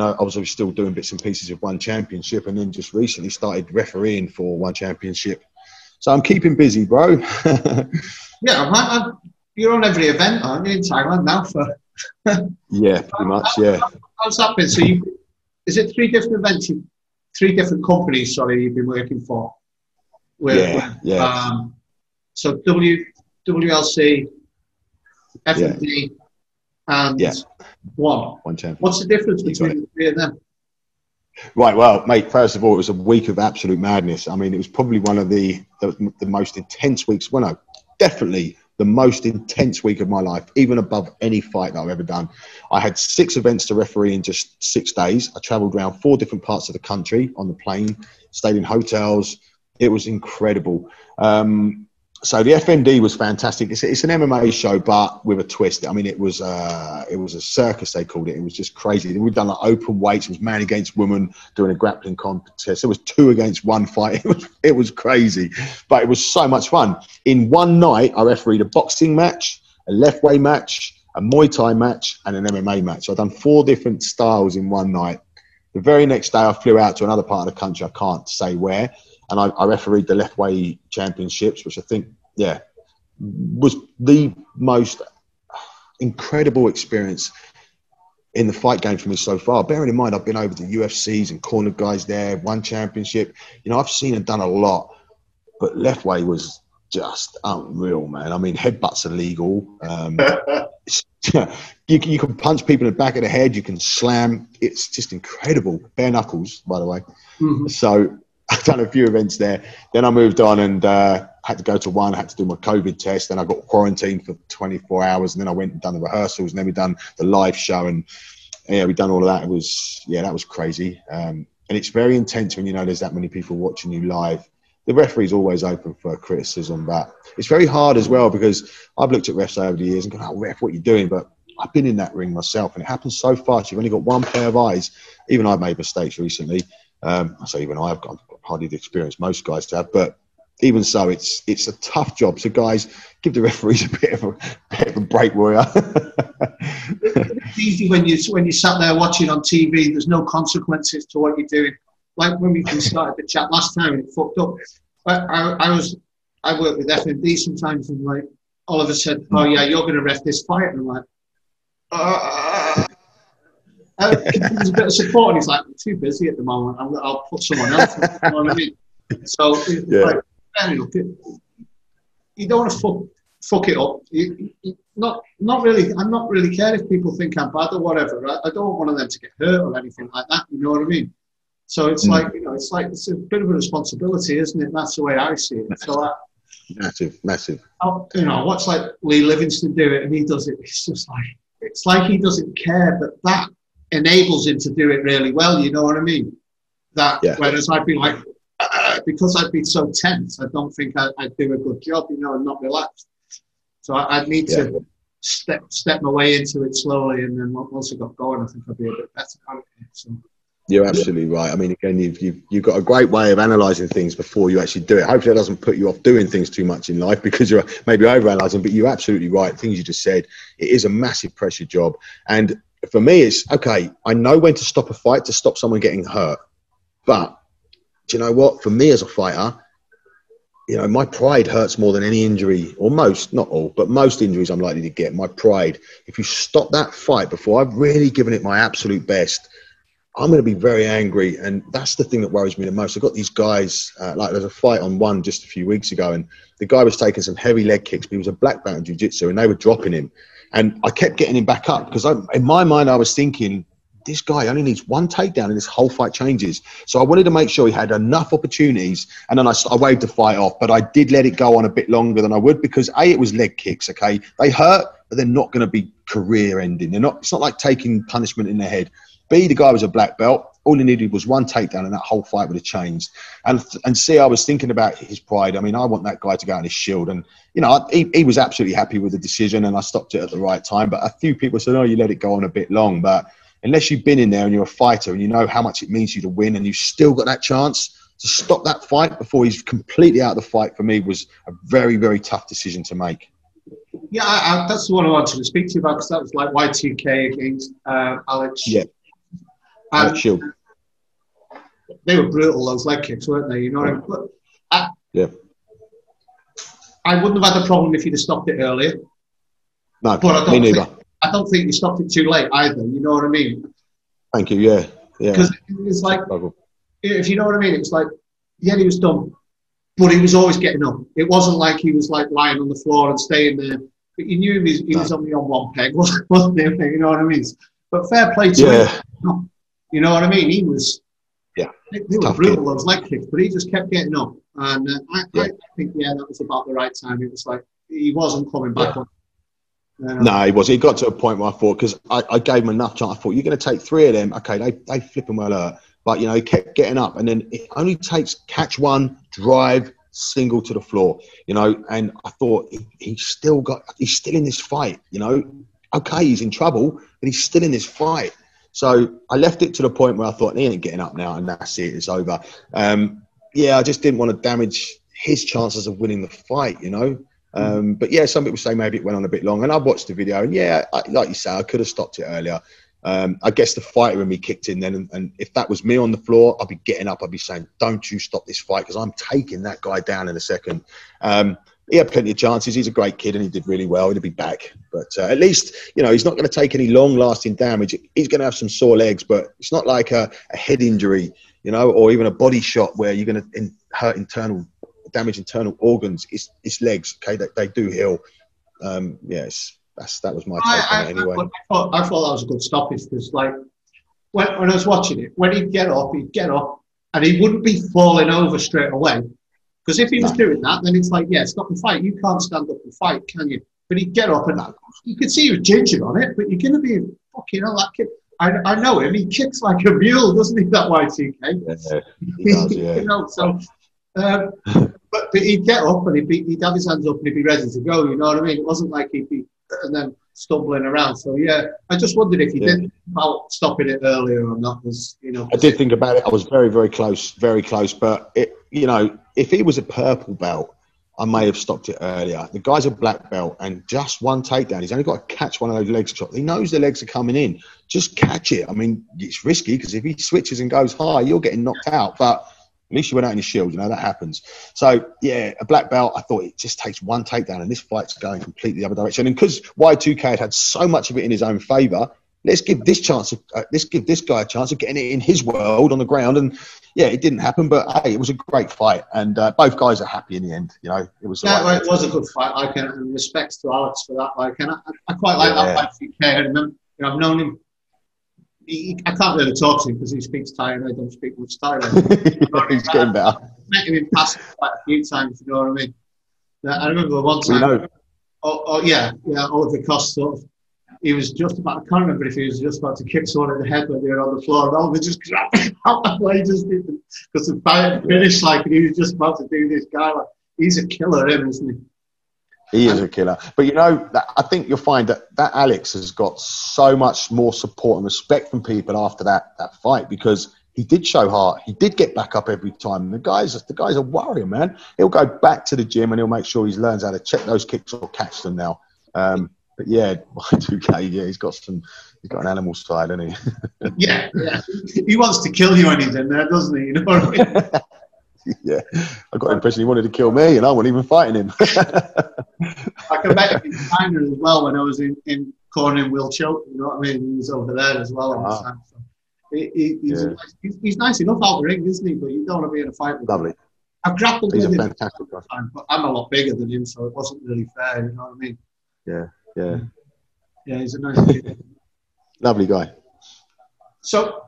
And I was still doing bits and pieces of One Championship, and then just recently started refereeing for One Championship. So I'm keeping busy, bro. Yeah, you're on every event, aren't you, in Thailand now? Yeah, pretty much, yeah. How's that been? So is it 3 different events, 3 different companies, sorry, you've been working for? Yeah. So WLC, F&D, and One Champion. What's the difference between the 3 of them? Right, well, mate, first of all, it was a week of absolute madness. I mean, it was probably one of the most intense weeks. Well, no, definitely the most intense week of my life, even above any fight that I've ever done. I had 6 events to referee in just 6 days. I travelled around 4 different parts of the country on the plane, stayed in hotels. It was incredible. So the FND was fantastic. It's an MMA show, but with a twist. I mean, it was a circus, they called it. It was just crazy. We'd done like open weights. It was man against woman doing a grappling contest. There was 2 against 1 fight. It was crazy, but it was so much fun. In one night, I refereed a boxing match, a left way match, a Muay Thai match, and an MMA match. So I'd done 4 different styles in one night. The very next day, I flew out to another part of the country. I can't say where. And I refereed the left way championships, which I think, was the most incredible experience in the fight game for me so far. Bearing in mind, I've been over to UFCs and cornered guys there, One Championship. You know, I've seen and done a lot, but left way was just unreal, man. I mean, headbutts are legal. You can punch people in the back of the head. You can slam. It's just incredible. Bare knuckles, by the way. Mm-hmm. So I've done a few events there. Then I moved on and had to go to one. I had to do my COVID test. Then I got quarantined for 24 hours. And then I went and done the rehearsals. And then we done the live show. And we done all of that. It was, that was crazy. And it's very intense when you know there's that many people watching you live. The referee's always open for criticism, but it's very hard as well because I've looked at refs over the years and gone, oh, ref, what are you doing? But I've been in that ring myself and it happens so fast. You've only got one pair of eyes. Even I've made mistakes recently. I say even I've got hardly the experience most guys to have, but even so, it's a tough job. So guys, give the referees a bit of a break, warrior. It's easy when you sat there watching on TV. There's no consequences to what you're doing. Like when we started the chat last time and it fucked up. I work with F&D sometimes and like Oliver said, oh yeah, you're going to ref this fight. And I'm like, there's a bit of support and he's like, I'm too busy at the moment. I'll put someone else. You know what I mean? So like, you don't want to fuck it up. Not really. I'm not really care if people think I'm bad or whatever. I don't want one of them to get hurt or anything like that. You know what I mean? So it's like, it's a bit of a responsibility, isn't it? That's the way I see it. So massive. Watch like Lee Livingston do it and he does it. It's like he doesn't care, but that enables him to do it really well. You know what I mean? Whereas I'd be like, because I'd be so tense, I don't think I'd do a good job, and not relaxed. So I'd need to step my way into it slowly, and then once I got going, I think I'd be a bit better at it. So. You're absolutely right. I mean, again, you've got a great way of analysing things before you actually do it. Hopefully, it doesn't put you off doing things too much in life because you're maybe overanalyzing. But you're absolutely right. Things you just said. It is a massive pressure job, and for me, it's okay. I know when to stop a fight to stop someone getting hurt, but do you know what? For me as a fighter, my pride hurts more than any injury, or most, not all, but most injuries I'm likely to get. My pride. If you stop that fight before I've really given it my absolute best, I'm going to be very angry, and that's the thing that worries me the most. I've got these guys, like there's a fight on One just a few weeks ago, and the guy was taking some heavy leg kicks, but he was a black belt in jiu-jitsu, and they were dropping him. And I kept getting him back up because in my mind I was thinking, this guy only needs one takedown and this whole fight changes. So I wanted to make sure he had enough opportunities, and then I waved the fight off, but I did let it go on a bit longer than I would because A, it was leg kicks, okay? They hurt, but they're not going to be career-ending. It's not like taking punishment in the head. B, the guy was a black belt. All he needed was one takedown and that whole fight would have changed. And C, I was thinking about his pride. I mean, I want that guy to go on his shield. And, he was absolutely happy with the decision and I stopped it at the right time. But a few people said, oh, you let it go on a bit long. But unless you've been in there and you're a fighter and you know how much it means to you to win and you've still got that chance to stop that fight before he's completely out of the fight, for me was a very, very tough decision to make. Yeah, that's the one I wanted to speak to you about because that was like Y2K against Alex. Yeah. And Shield. they were brutal, those leg kicks, weren't they? You know what I mean? But I wouldn't have had a problem if you'd have stopped it earlier. No, but me neither. I don't think you stopped it too late either. You know what I mean? Thank you. Yeah. Because it's like, if you know what I mean, it's like, yeah, he was done, but he was always getting up. It wasn't like he was like lying on the floor and staying there. But you knew he was only on one peg, wasn't he? You know what I mean? But fair play to him. You know what I mean? He was. Yeah. They were brutal, those leg kicks, but he just kept getting up. And I think, that was about the right time. It was like he wasn't coming back on. No, he wasn't. He got to a point where I thought, because I gave him enough chance. I thought, you're going to take 3 of them. Okay, they flip him well hurt. But, you know, he kept getting up. And then it only takes catch one, drive, single to the floor, you know. And I thought, he's still in this fight, you know. Okay, he's in trouble, but he's still in this fight. So I left it to the point where I thought, he ain't getting up now, and that's it, it's over. I just didn't want to damage his chances of winning the fight, you know. But yeah, some people say maybe it went on a bit long, and I watched the video, and like you say, I could have stopped it earlier. I guess the fighter in me kicked in then, and if that was me on the floor, I'd be getting up, I'd be saying, don't you stop this fight, because I'm taking that guy down in a second. He had plenty of chances. He's a great kid, and he did really well. He'll be back. But at least, you know, he's not going to take any long-lasting damage. He's going to have some sore legs, but it's not like a head injury, you know, or even a body shot where you're going to damage internal organs. It's legs, okay? They do heal. That was my take on it anyway. I thought that was a good stoppage, because, like, when I was watching it, when he'd get up, and he wouldn't be falling over straight away. Because if he was doing that, then it's like, stop the fight. You can't stand up and fight, can you? But he'd get up, and you could see he was ginger on it, but you're going to be fucking hell, that kid. I know him. He kicks like a mule, doesn't he, that Y2K? Yeah, he does, yeah. You know, so, but he'd get up, and he'd have his hands up, and he'd be ready to go, you know what I mean? It wasn't like he'd be and then stumbling around. So, I just wondered if you did think about stopping it earlier or not. I did think about it. I was very, very close, but you know, if he was a purple belt, I may have stopped it earlier. The guy's a black belt, and just one takedown. He's only got to catch one of those leg shots. He knows the legs are coming in. Just catch it. I mean, it's risky, because if he switches and goes high, you're getting knocked out. But at least you went out in your shield, you know, that happens. So, a black belt, I thought it just takes one takedown, and this fight's going completely the other direction. And because Y2K had so much of it in his own favour, let's give this guy a chance of getting it in his world on the ground. And it didn't happen, but hey, it was a great fight, and both guys are happy in the end. You know, it was. It was a good fight. Like, and respects to Alex for that. Like, and I quite like that fight. I remember, I've known him. I can't really talk to him because he speaks Thai, and I don't speak much Thai. He's getting better. I met him in passing quite a few times. You know what I mean? I remember one time. Oliver Cost sort of. He was just about, I can't remember if he was just about to kick someone in the head when they were on the floor, and Oliver just grabbed him out the way, because the fight finished, like, and he was just about to do this guy. Like, he's a killer, isn't he? He is a killer. But, you know, I think you'll find that Alex has got so much more support and respect from people after that fight, because he did show heart. He did get back up every time. The guy's a warrior, man. He'll go back to the gym, and he'll make sure he learns how to check those kicks or catch them now. But Y2K, he's got an animal side, hasn't he? yeah. He wants to kill you when he's in there, doesn't he? You know what I mean? Yeah, I got the impression he wanted to kill me, and I wasn't even fighting him. I met him in China as well when I was in cornering Will Choke. You know what I mean? He was over there as well. So he's nice enough out the ring, isn't he? But you don't want to be in a fight with him. Lovely. I've grappled with him fantastic time, but I'm a lot bigger than him, so it wasn't really fair. You know what I mean? Yeah, he's a nice kid. Lovely guy. So,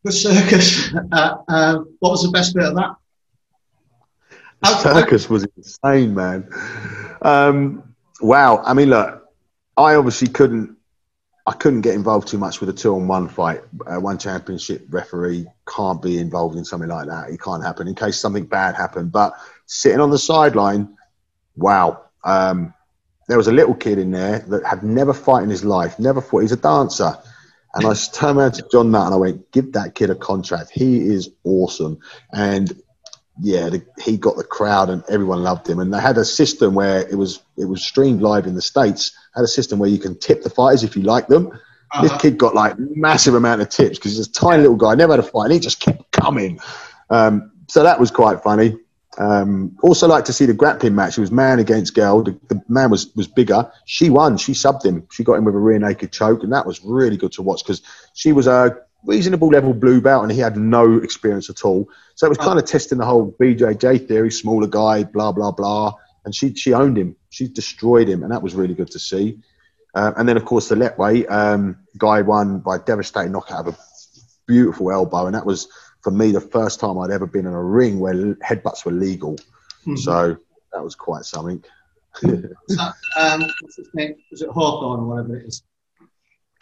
the circus, what was the best bit of that? The circus was insane, man. Wow. I mean, look, I obviously couldn't get involved too much with a 2-on-1 fight. One championship referee can't be involved in something like that. It can't happen in case something bad happened. But sitting on the sideline, wow. There was a little kid in there that had never fought in his life, never fought. He's a dancer. And I turned around to John Nutt and I went, give that kid a contract. He is awesome. And he got the crowd and everyone loved him. And they had a system where it was streamed live in the States. Had a system where you can tip the fighters if you like them. This kid got like massive amount of tips because he's a tiny little guy, never had a fight, and he just kept coming. So that was quite funny. Also like to see the grappling match. It was man against girl. The man was bigger. She won. She subbed him. She got him with a rear naked choke, and that was really good to watch because she was a reasonable level blue belt and he had no experience at all. So it was kind of testing the whole BJJ theory, smaller guy, blah, blah, blah. And she owned him. She destroyed him, and that was really good to see. And then, of course, the Letway guy won by a devastating knockout of a beautiful elbow, and that was, for me, the first time I'd ever been in a ring where headbutts were legal. So that was quite something. What's his name? Was it Hawthorne or whatever it is?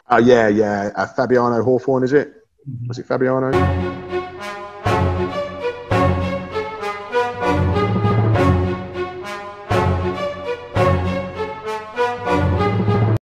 Oh, yeah. Fabiano Hawthorne, is it? Was it Fabiano?